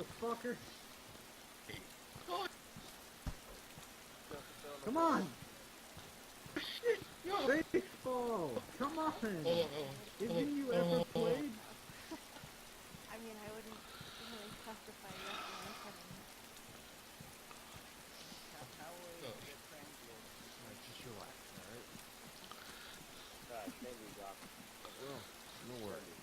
little fucker. Oh, Come on! Baseball! Come on! Isn't you ever played? I mean, I wouldn't really classify yes or no cutting. How will you get tranquil? Alright, just relax, alright? Thank you, Doc. Well, no worries.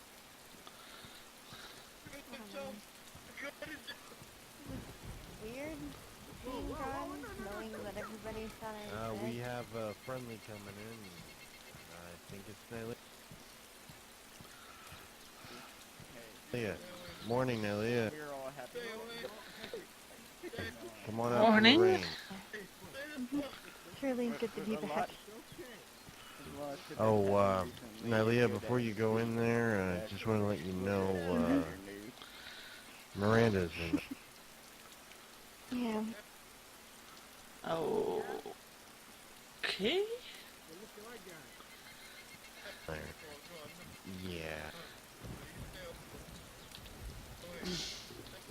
Weird being gone, knowing that everybody thought I was We dead. have a friendly coming in. I think it's Nyleea. Morning, Nyleea. We're all happy. Come on out Morning. from the rain. It's really good to be back. Oh, Nyleea, before you go in there, I just want to let you know, Miranda's in. Yeah. Okay. there. Yeah.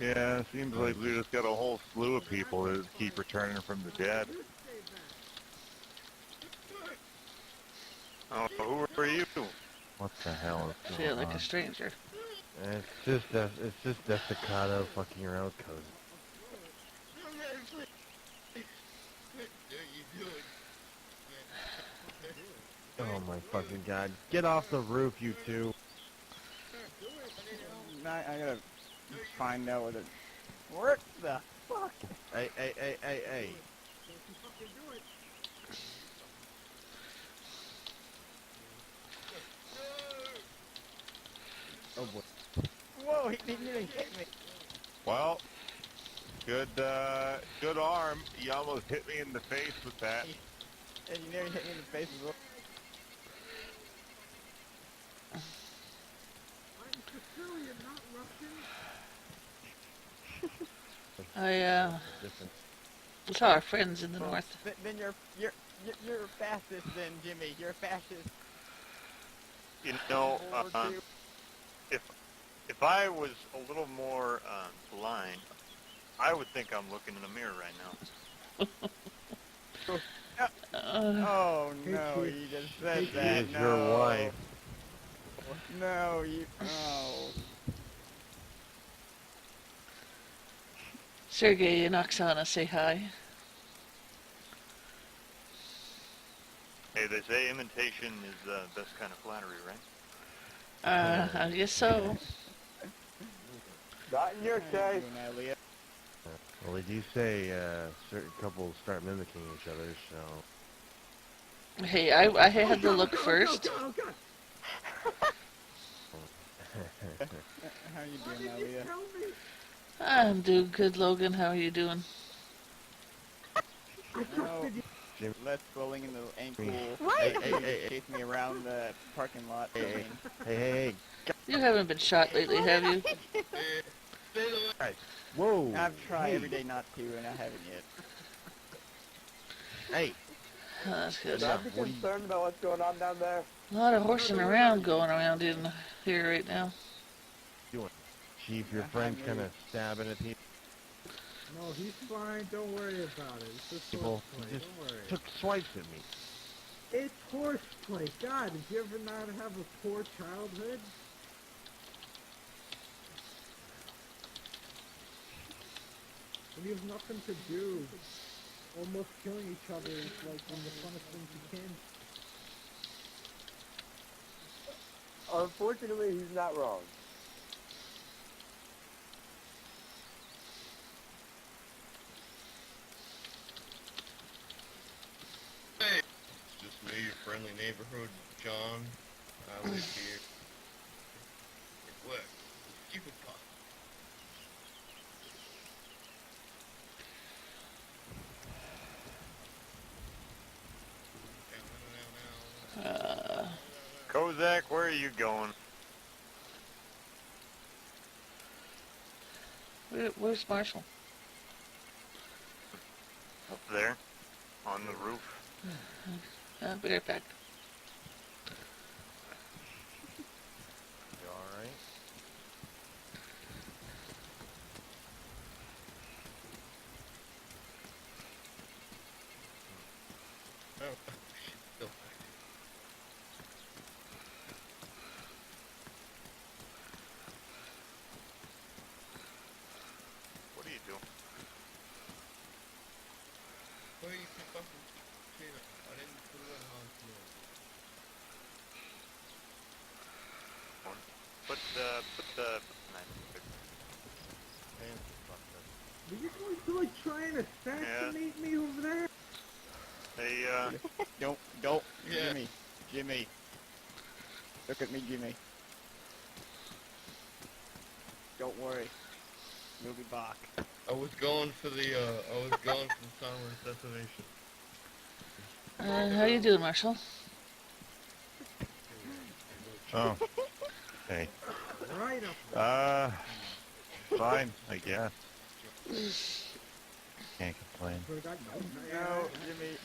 Yeah, it seems like we just got a whole slew of people that keep returning from the dead. Oh, who are you? What the hell I is feel going like a on? stranger. It's just Estacado fucking around, cousin. Oh my fucking god. Get off the roof, you two. I gotta find out what the fuck? Hey. Oh boy. Whoa, he nearly hit me. Well, good arm. You almost hit me in the face with that. And you nearly hit me in the face as well. I'm Sicilian, not Russian. I saw our friends in the north. Then you're fascist then, Jimmy. You're a fascist. You know, if I was a little more blind, I would think I'm looking in a mirror right now. Oh no, you just said She that. is No. your wife. No, you. Oh. Sergey and Oksana say hi. Hey, they say imitation is the best kind of flattery, right? I guess so. Not in your case. Nyleea. Well, they do say certain couples start mimicking each other, so... Hey, I had to look first. Oh god! How you Why doing, did you Nyleea? tell me? I'm doing good, Logan. How are you doing? I No. trusted you. Less swelling in the ankle. What? Hey. Chase me around the parking lot. Hey. You haven't been shot lately, have you? Guys. Whoa. I've tried Hey. every day not to, and I haven't yet. Hey. Oh, that's good. What are you concerned about what's going on down there. A lot of horsing around going around in here right now. doing? Chief, your friend's kind of stabbing at people. No, he's fine. Don't worry about it. It's just horseplay. He just Don't worry. took swipes at me. It's horseplay. God, did you ever not have a poor childhood? When you have nothing to do, almost killing each other is like one of the funnest things you can. Unfortunately, he's not wrong. Hey, it's just me, your friendly neighborhood John. I live here. It works. Stupid cock. Kozak, where are you going? Where's Marshall? Up there, on the roof. I'll be right back. You alright? Oh, shit, still active. What are you doing? Where you pick up the potato? I didn't put it on floor. Put the knife. And Are you going to like try and assassinate me over there? Hey, Don't, Yeah. Jimmy. Look at me, Jimmy. Don't worry, we'll be back. I was going for the silent assassination. How you doing, Marshal? oh, hey. Right up. Fine, I guess. Can't complain. No, Jimmy,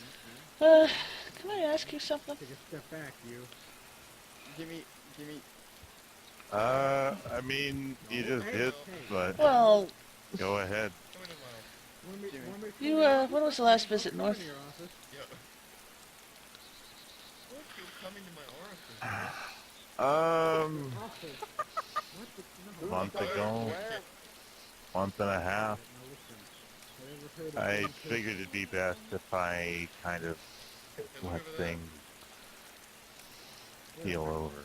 Can I ask you something? Take a step back, you. Jimmy. I mean, you just hit, but Well, go ahead. Come into my Want me to come you, to your office? when was the last visit I'll come north? to your office. yeah. What? You're coming to my orifice? Office. What the? No. Month ago, month and a half. Now listen. Have you ever heard of I being figured it'd be best if I kind of let things heal over.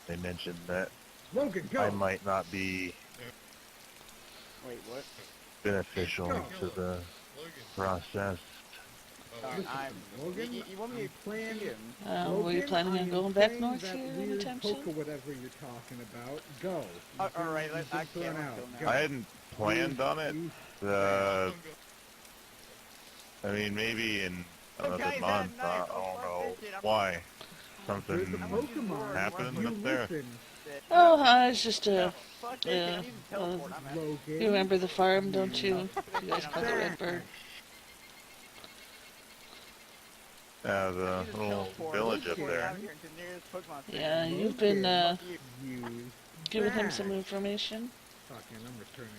They mentioned that Logan, go! I might not be Wait, what? beneficial to the Logan. process. Oh, wait. Logan, You want me to plan- see him? Were you Logan, planning I on am going back playing north that here weird anytime poke or soon? whatever you're talking about. Go. Alright, You've I been can't thrown out. go Go. I hadn't planned on it. I mean, maybe in another guy's had month. a knife. I don't Fuck know this shit, I'm- why. There's Something the Pokemon. happened You up there. listen, Oh, it's just No, fuck this yeah, shit, I'm using teleport, I'm out. Logan. you remember the farm, don't you? You guys caught the red bird. Yeah, the I'm using little teleport. village up Teleport there. out here to the nearest Pokemon Center. Yeah, you've been, Logan. Use giving him that. some information. Fucking, I'm returning.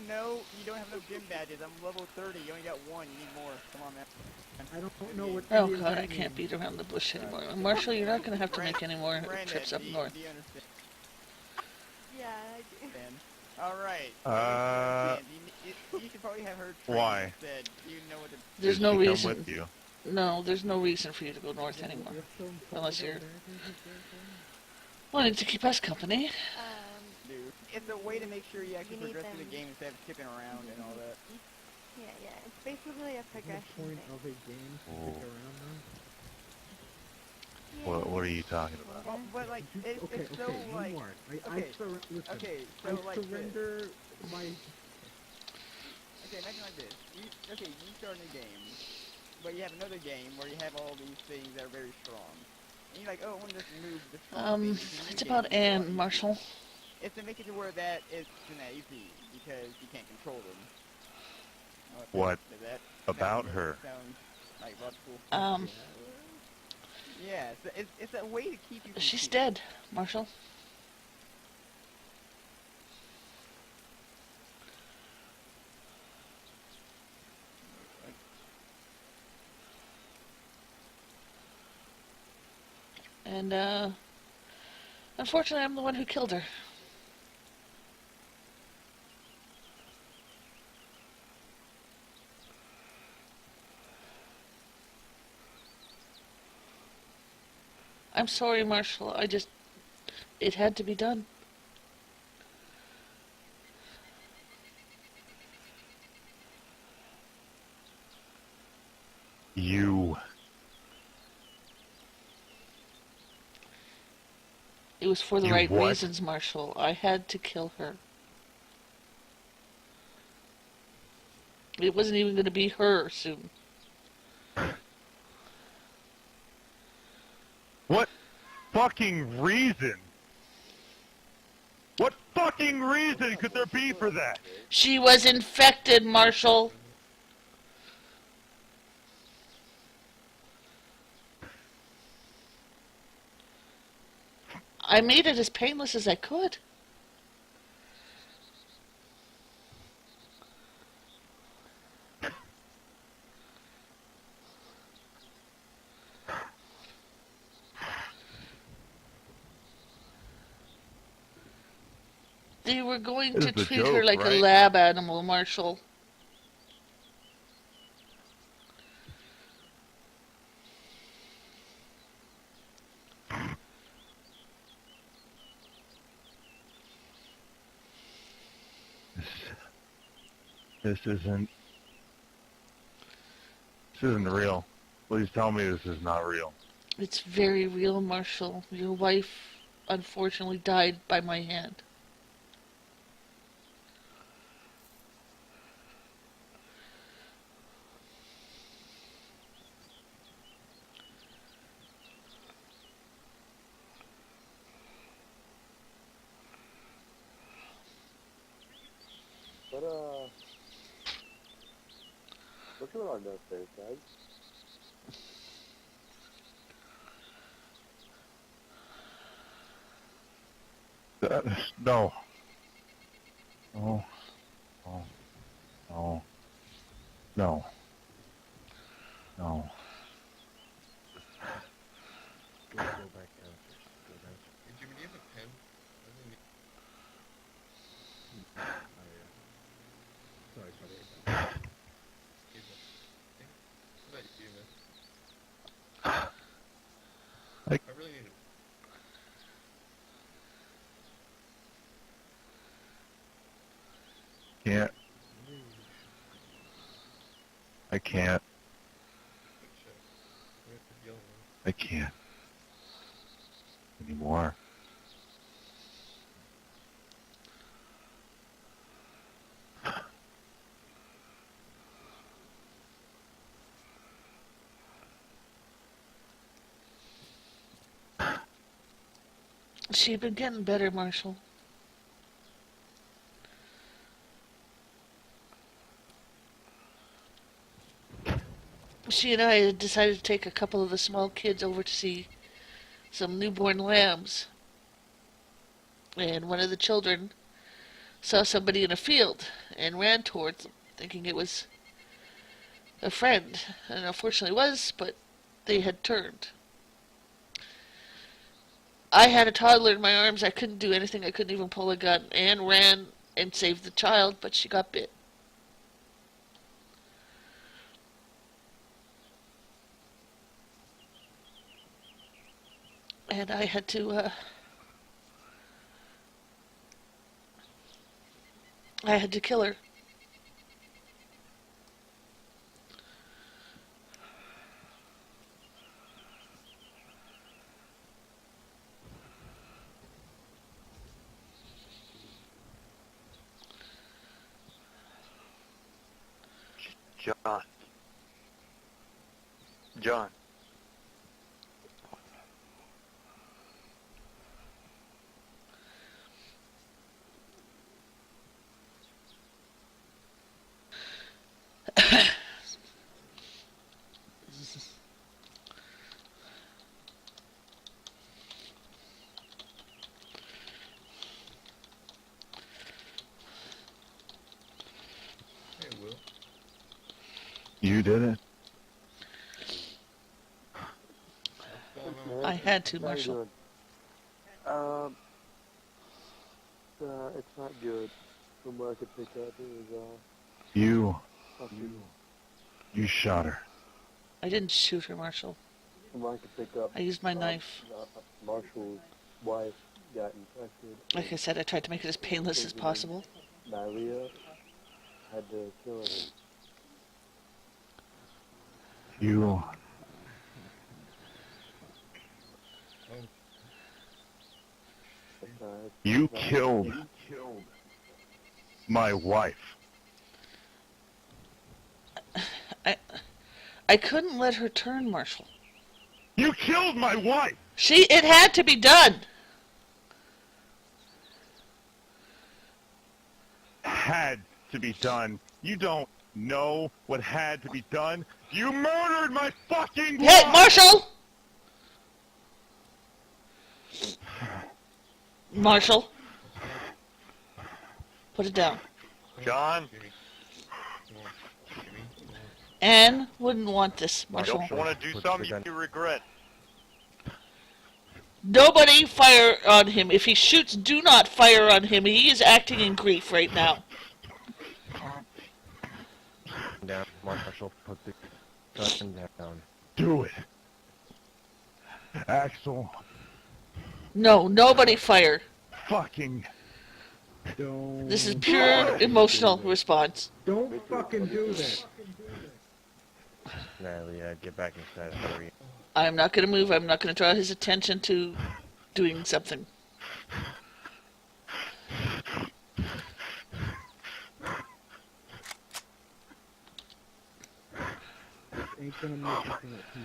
No, you don't have no gym badges. I'm level 30. You only got one. You need more. Come on, man. I don't know what. Oh any of god, that I can't means. beat around the bush anymore. Marshall, you're not going to have to make any more Brandon, trips up do you, north. Do you understand? Yeah, I do. Alright. You should probably have her train Why? instead. You know what to... There's Did no she reason. come with you? No, there's no reason for you to go north anymore. You're so Unless you're fucking- wanting to keep us company. do. It's a way to make sure you actually You need progress through them. the game instead of skipping around and all that. Yeah. It's basically a What's the progression point thing. of a game to Oh. stick around now? What are you talking about? Well, but like, Okay, it's so no like... more. okay, Listen, Okay, so I like this. surrender my. Okay, imagine like this. You start a new game, but you have another game where you have all these things that are very strong. And you're like, oh, I want to just move the strong things into the new It's game. about Anne, Marshall. It's to make it to where that it's an easy, because you can't control them. What Does that about sound- her? Sound like logical? Yeah, it's a way to keep you from She's cheating. dead, Marshall. And, unfortunately, I'm the one who killed her. I'm sorry, Marshall. It had to be done. You. It was for the You right what? reasons, Marshall. I had to kill her. It wasn't even going to be her soon. What fucking reason? What fucking reason could there be for that? She was infected, Marshall. I made it as painless as I could. They were going This to is the treat her joke, like a right? lab animal, Marshall. This isn't real. Please tell me this is not real. It's very real, Marshall. Your wife unfortunately died by my hand. What's going on downstairs, guys? No. No. No. No. No. No. Go back downstairs. Go downstairs. Hey, Jimmy, do you have a pen? I really need... Sorry, sorry. Here's a... Hey, what about you, man? Like- I really need a... Can't. I can't. Good shit. We're gonna keep yelling, man. I can't. Anymore. She'd been getting better, Marshall. She and I had decided to take a couple of the small kids over to see some newborn lambs. And one of the children saw somebody in a field and ran towards them, thinking it was a friend. And unfortunately it was, but they had turned. I had a toddler in my arms. I couldn't do anything. I couldn't even pull a gun. Anne ran and saved the child, but she got bit. And I had to kill her. John. John. Hey, Will. You did it. What's going on? I had to, Marshall. It's not good. From what I could pick up, it was, You something. shot her. I didn't shoot her, Marshall. From what I could pick up, I used my knife. Marshal's wife got infected. Like I said, I tried to make it as painless as possible. Nyleea had to kill her. You You killed my wife. I couldn't let her turn, Marshall. You killed my wife! It had to be done. Had to be done. You don't know what had to be done. You murdered my fucking wife! Hey, Marshall! Marshall. Put it down. John, Jimmy. Come on. Jimmy, come on. Anne wouldn't want this, Marshall. don't want to do Put something the gun- you regret. Nobody fire on him. If he shoots, do not fire on him. He is acting in grief right now. Down, Marshall, put the gun down. Do it. Axel. No, nobody fire. Fucking. Don't. This is pure emotional response. Don't fucking do that. Nyleea, get back inside. Hurry. I'm not going to move. I'm not going to draw his attention to doing something. Ain't gonna make it.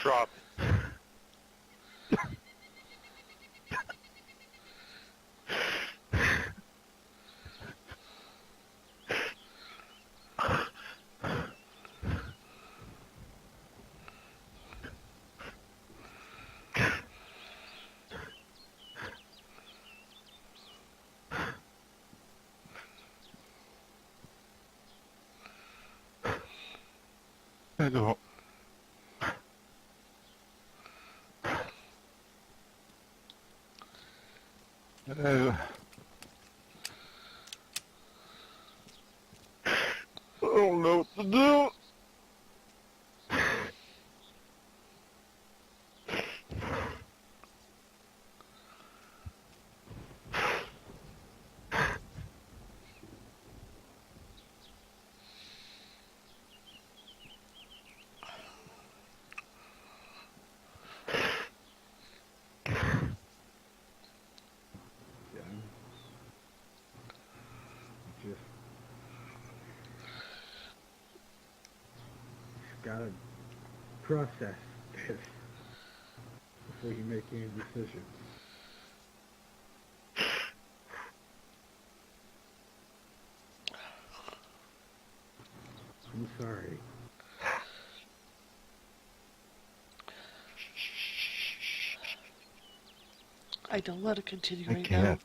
Drop. I don't. I don't know what to do. Just gotta process this before you make any decisions. I'm sorry. I don't want to continue I right can't. now.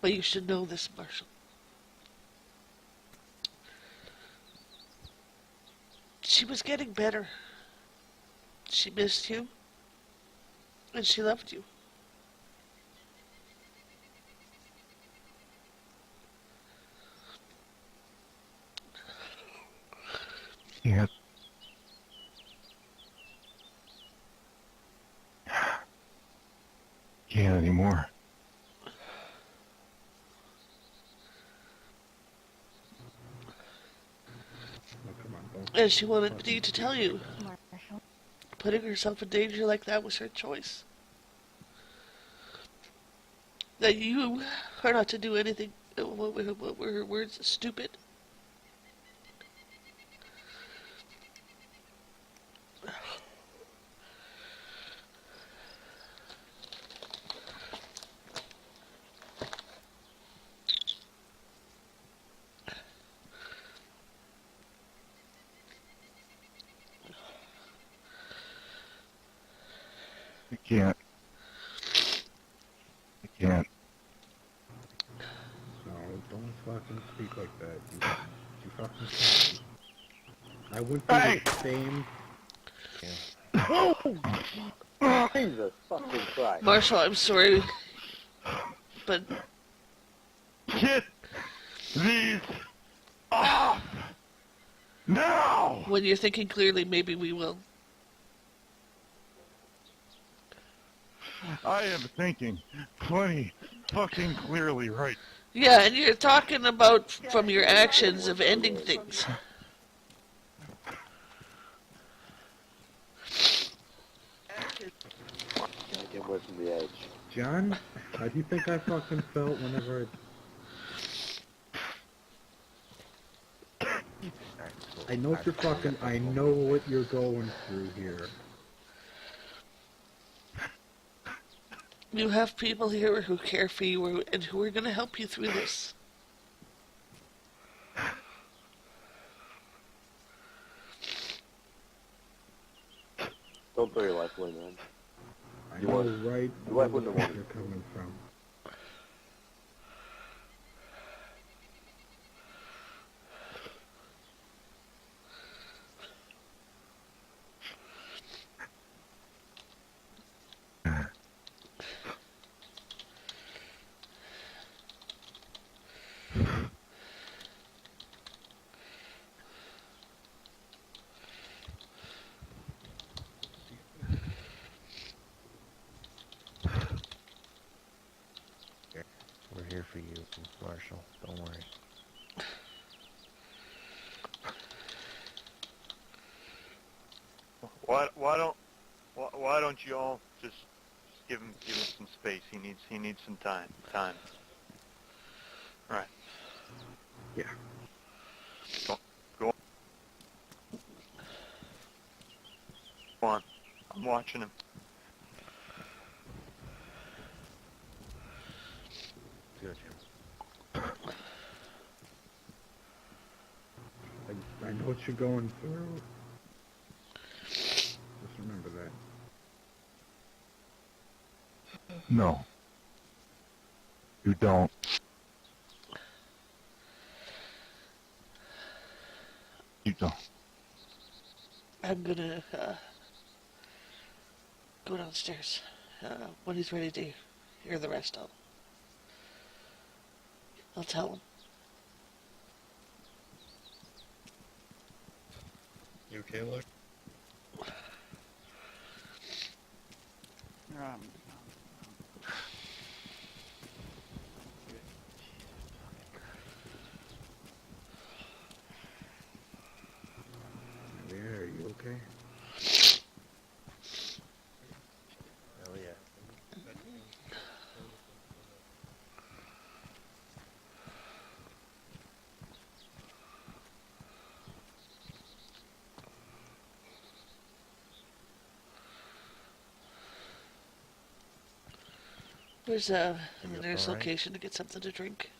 But you should know this, Marshal. She was getting better. She missed you. And she loved you. Can't. Can't anymore. Oh, come on, don't. And she wanted me to tell you. Marshall. Putting herself in danger like that was her choice. That you are not to do anything. What were her words? Stupid. I can't. I can't. No, don't fucking speak like that. You fucking can't. I went through Hey! the same. Jesus fucking Christ. Marshall, I'm sorry. But Get these off now! when you're thinking clearly, maybe we will. I am thinking plenty fucking clearly right. Yeah, and you're talking about from your actions of ending things. Can't get away from the edge. John, how do you think I fucking felt whenever I know you're fucking, I know what you're going through here. You have people here who care for you and who are going to help you through this. Don't throw your life away, man. I You know want- right your where wife the wouldn't have fuck you're coming from. We're here for you, Marshall. Don't worry. Why don't you all just give him some space? He needs some time. All right. Yeah. Go on. I'm watching him. Good. I know what you're going through. Just remember that. No. You don't. You don't. I'm gonna go downstairs. When he's ready to hear the rest, I'll tell him. You okay, Luke? Nyleea, are you okay? Hell yeah. Where's Are the you nearest alright? location to get something to drink?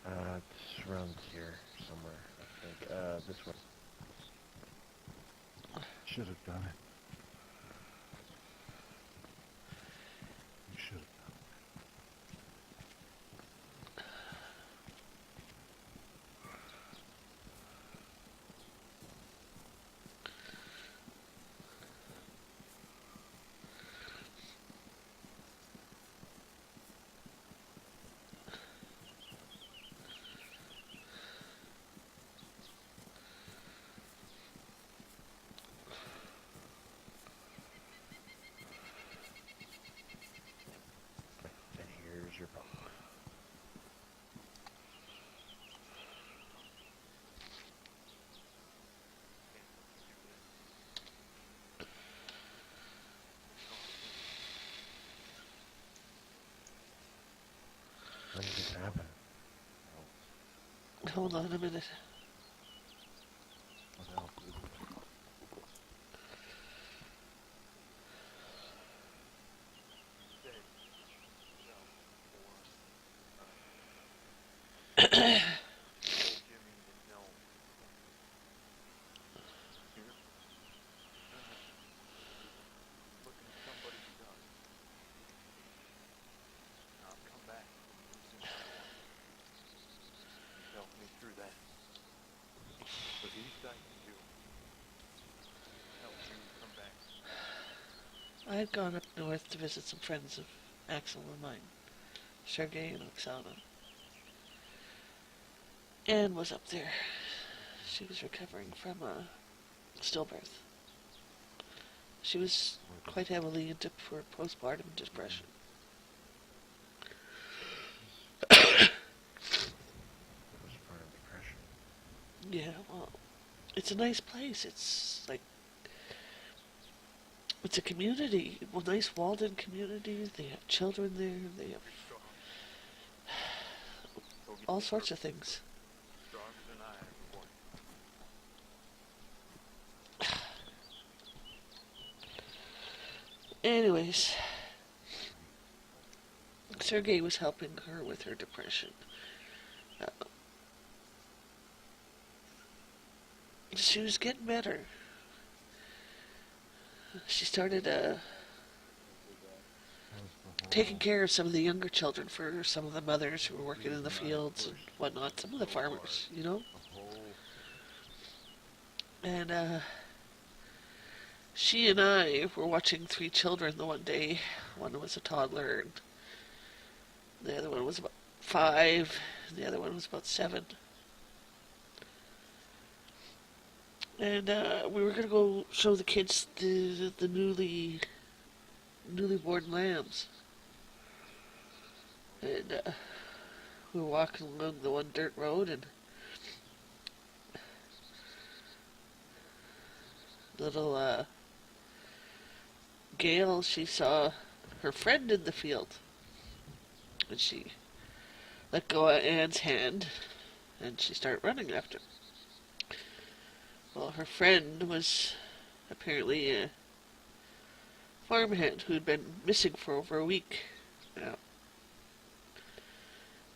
It's around here somewhere, I think. This way. Should have done it. You should have. And here's your pump. When did this happen? Hold on a minute. What the hell? I had gone up north to visit some friends of Axel and mine, Sergei and Oksana. Anne was up there. She was recovering from a stillbirth. She was quite heavily into for postpartum depression. Postpartum depression. Yeah, well, it's a nice place. It's like, it's a community, well, nice walled-in community. They have children there. They have all sorts of things. Anyways, Sergei was helping her with her depression. She was getting better. she started That was the taking whole care of some of the younger children for some of the mothers who were working in the fields and whatnot, some of the farmers, you know? the whole And she and I were watching three children the one day. One was a toddler, and the other one was about 5, and the other one was about 7. And we were gonna go show the kids the newly born lambs. And we were walking along the one dirt road, and little Gail, she saw her friend in the field, and she let go of Anne's hand, and she started running after him. Well, her friend was apparently a farmhand who'd been missing for over a week now.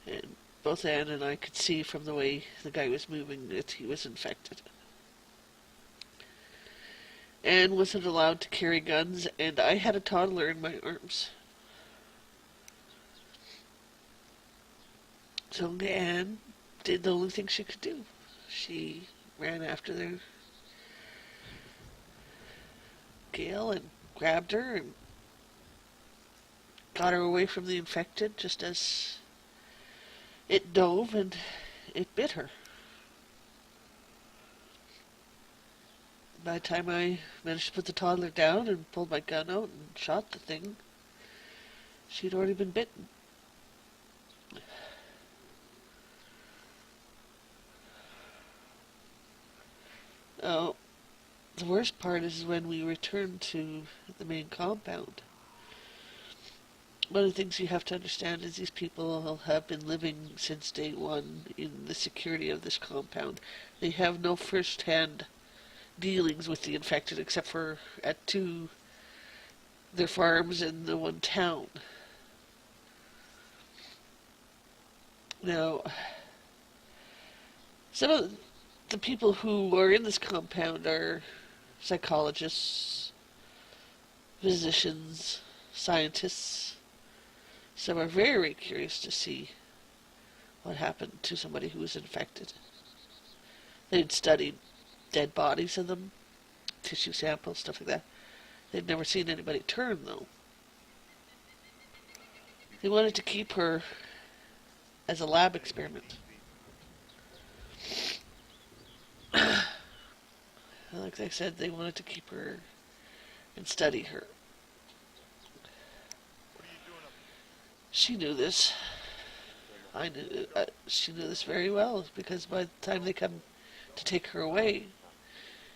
And both Anne and I could see from the way the guy was moving that he was infected. Anne wasn't allowed to carry guns, and I had a toddler in my arms. So Anne did the only thing she could do. She ran after their Gail and grabbed her and got her away from the infected just as it dove and it bit her. By the time I managed to put the toddler down and pulled my gun out and shot the thing, she'd already been bitten. Oh, the worst part is when we returned to the main compound. One of the things you have to understand is these people have been living since day one in the security of this compound. They have no first-hand dealings with the infected except for at their farms in the one town. Now, some of the people who are in this compound are psychologists, physicians, scientists. Some are very curious to see what happened to somebody who was infected. They'd studied dead bodies of them, tissue samples, stuff like that. They'd never seen anybody turn, though. They wanted to keep her as a lab experiment. Like I said, they wanted to keep her and study her. She knew this. I knew she knew this very well, because by the time they come to take her away,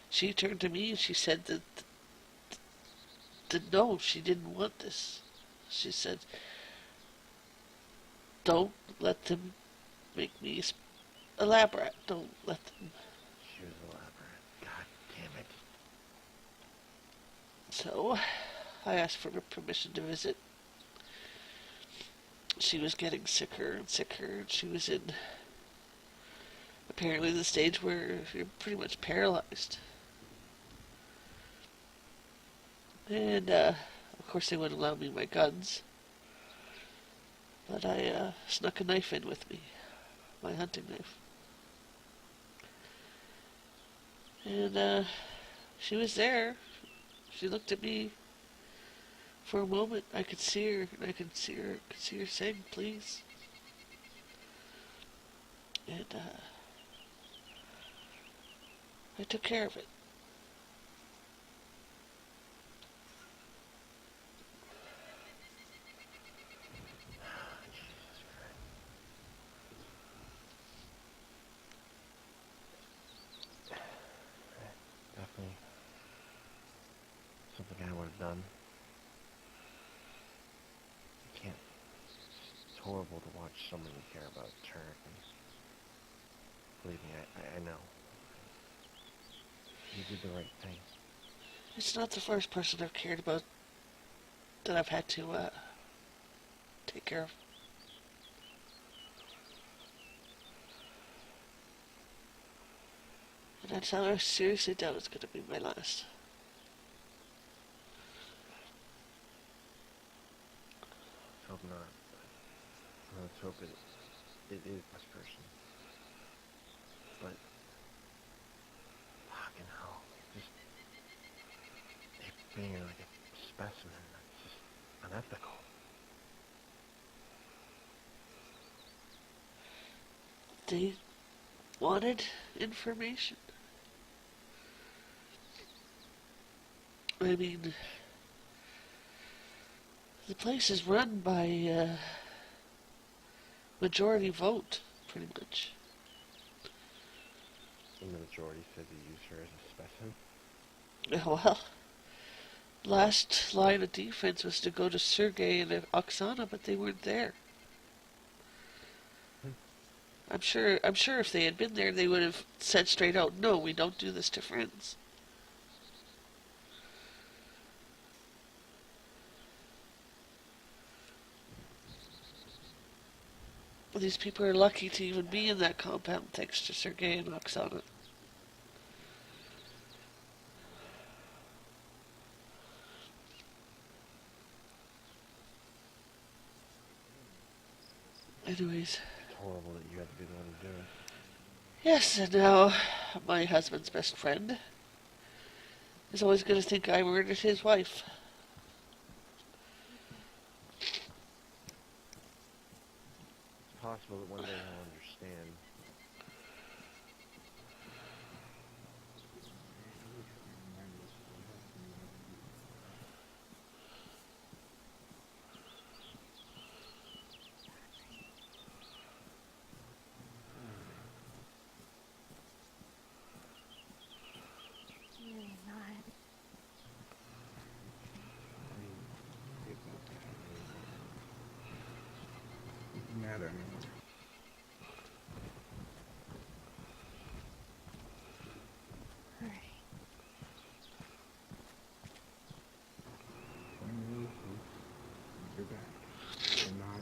she turned to me and she said that no, she didn't want this. She said, "Don't let them make me a lab rat. Don't let them." She was a lab rat. God damn it. So, I asked for permission to visit. She was getting sicker and sicker, and she was in apparently the stage where you're pretty much paralyzed. And, of course they wouldn't allow me my guns. But I snuck a knife in with me, my hunting knife. And she was there. She looked at me for a moment. I could see her, and I could see her saying, "Please." And I took care of it. Definitely something I would have done. You can't. It's horrible to watch someone you care about turn. Believe me, I know. You did the right thing. It's not the first person I've cared about that I've had to take care of. And I seriously doubt it's going to be my last. not. Let's hope it is this person. But fucking hell, just being like a specimen, that's just unethical. They wanted information. I mean, the place is run by majority vote, pretty much. And the majority said to use her as a specimen. Well, last line of defense was to go to Sergei and Oksana, but they weren't there. I'm sure if they had been there, they would have said straight out, no, we don't do this to friends. These people are lucky to even be in that compound thanks to Sergei and Oksana. Anyways. It's horrible that you had to be the one to do it. Yes, and now my husband's best friend is always going to think I murdered his wife. It's possible that one day he'll understand. Really not. Doesn't matter anymore. Alright. You're back. You're not.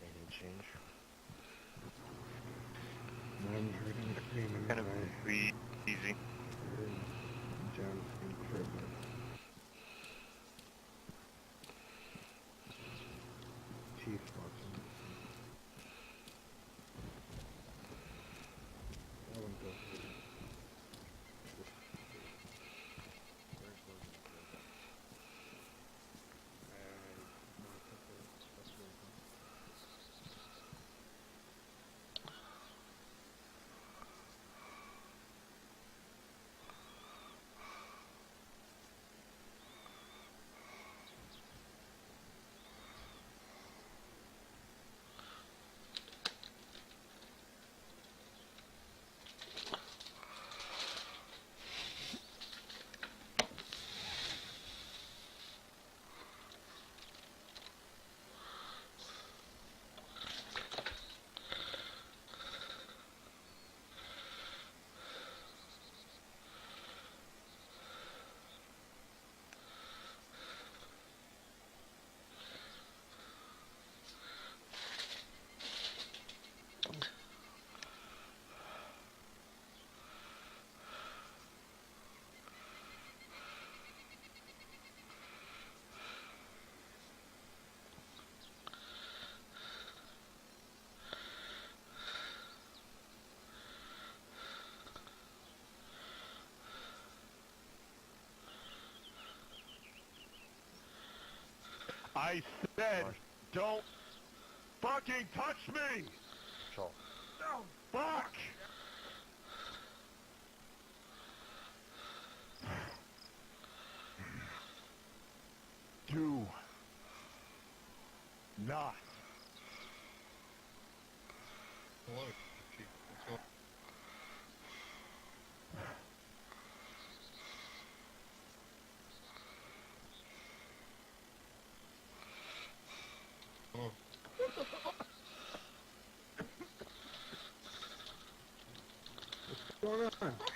Anything change? I'm hurting screaming. Kind of be easy. John's incredible. Chief watching. I wouldn't go for it. I said, don't fucking touch me! Marshal. No, fuck! Do not. Hello, Chief. What's going on? going on?